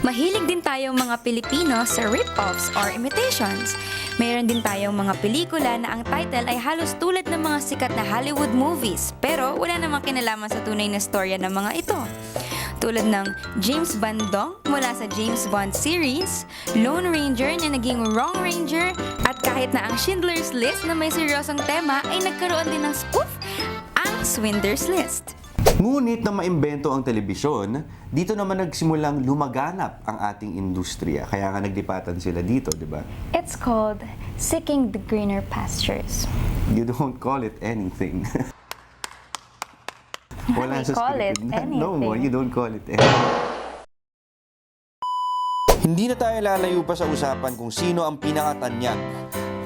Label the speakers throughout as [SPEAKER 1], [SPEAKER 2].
[SPEAKER 1] Mahilig din tayong mga Pilipino sa rip-offs or imitations. Mayroon din tayong mga pelikula na ang title ay halos tulad ng mga sikat na Hollywood movies, pero wala namang kinalaman sa tunay na storya ng mga ito. Tulad ng James Bond mula sa James Bond series, Lone Ranger na naging Wrong Ranger, at kahit na ang Schindler's List na may seryosong tema ay nagkaroon din ng spoof, ang Swindler's List.
[SPEAKER 2] Ngunit na maimbento ang telebisyon, dito naman nagsimulang lumaganap ang ating industriya. Kaya nga naglipatan sila dito, di ba?
[SPEAKER 1] It's called Seeking the Greener Pastures.
[SPEAKER 2] You don't call it anything. Wala
[SPEAKER 1] We call it
[SPEAKER 2] script.
[SPEAKER 1] anything.
[SPEAKER 2] No, you don't call it anything. Hindi na tayo lalayo pa sa usapan kung sino ang pinakatanyag,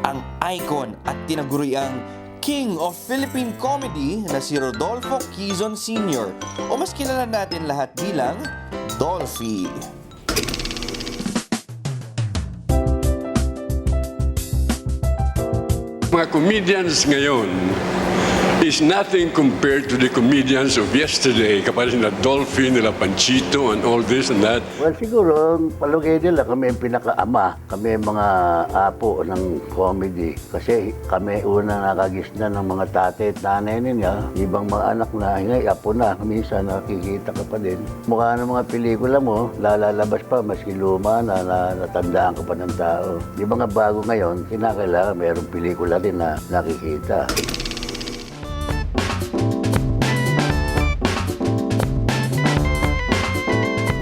[SPEAKER 2] ang icon at tinaguriang King of Philippine Comedy na si Rodolfo Quezon Sr. o mas kilala natin lahat bilang Dolphy.
[SPEAKER 3] Mga comedians ngayon is nothing compared to the comedians of yesterday. Kapag sila Dolphy, nila Panchito, and all this and that.
[SPEAKER 4] Well, siguro, palugay nila kami ang pinakaama. Kami ang mga apo ng comedy. Kasi kami una nakagisna ng mga tatay at nanay niya. Ibang mga anak na, ngay, apo na. Minsan nakikita ka pa din. Mukha ng mga pelikula mo, lalalabas pa, maski luma na natandaan ka pa ng tao. Di ba nga bago ngayon, kinakailangan mayroong pelikula din na nakikita.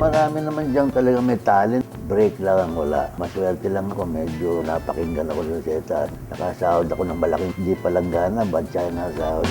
[SPEAKER 4] Marami naman diyang talaga may talent. Break lang ang wala. Maswerte lang ako. Medyo napakinggan ako sa seta. Nakasahod ako ng malaking hindi palanggana. Bansya na sahod.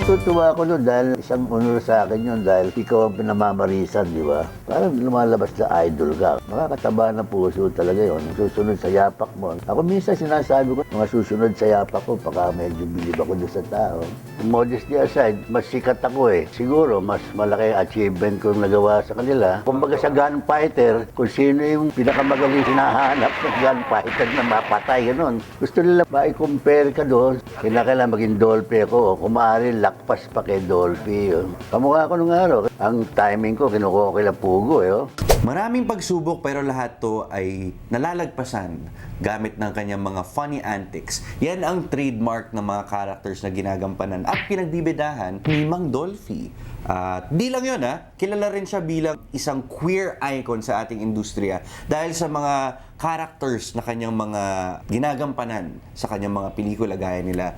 [SPEAKER 4] Tutuwa ako doon dahil isang honor sa akin yun dahil ikaw ang pinamamarisan, di ba? Parang lumalabas na idol ka. Makakataba ng puso talaga yun. Susunod sa yapak mo. Ako minsan sinasabi ko, mga susunod sa yapak ko, baka medyo bilib ako doon sa tao. Modesty aside, mas sikat ako eh. Siguro, mas malaki achievement ko nagawa sa kanila. Kumbaga sa gunfighter, kung sino yung pinakamagaling hinahanap ng gunfighter na mapatay, gano'n. Gusto nila ma-compare ka doon. Kailangan maging Dolphy ako. Kung maaari, lakpas pa kay Dolphy. Kamukha ko nung araw. Ang timing ko, kinukuha ko kila Pugo.
[SPEAKER 2] Maraming pagsubok pero lahat to ay nalalagpasan gamit ng kanyang mga funny antics. Yan ang trademark ng mga characters na ginagampanan at pinagbibidahan ni Mang Dolphy. At di lang yun kilala rin siya bilang isang queer icon sa ating industriya dahil sa mga characters na kanyang mga ginagampanan sa kanyang mga pelikula gaya nila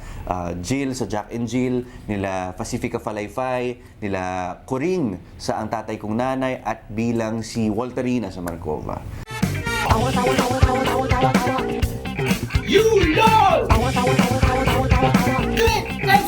[SPEAKER 2] Jill sa Jack and Jill, nila Pacifica Falayfay, nila Coring sa Ang Tatay Kong Nanay at bilang si Walterina sa Markova.
[SPEAKER 5] You love! Click and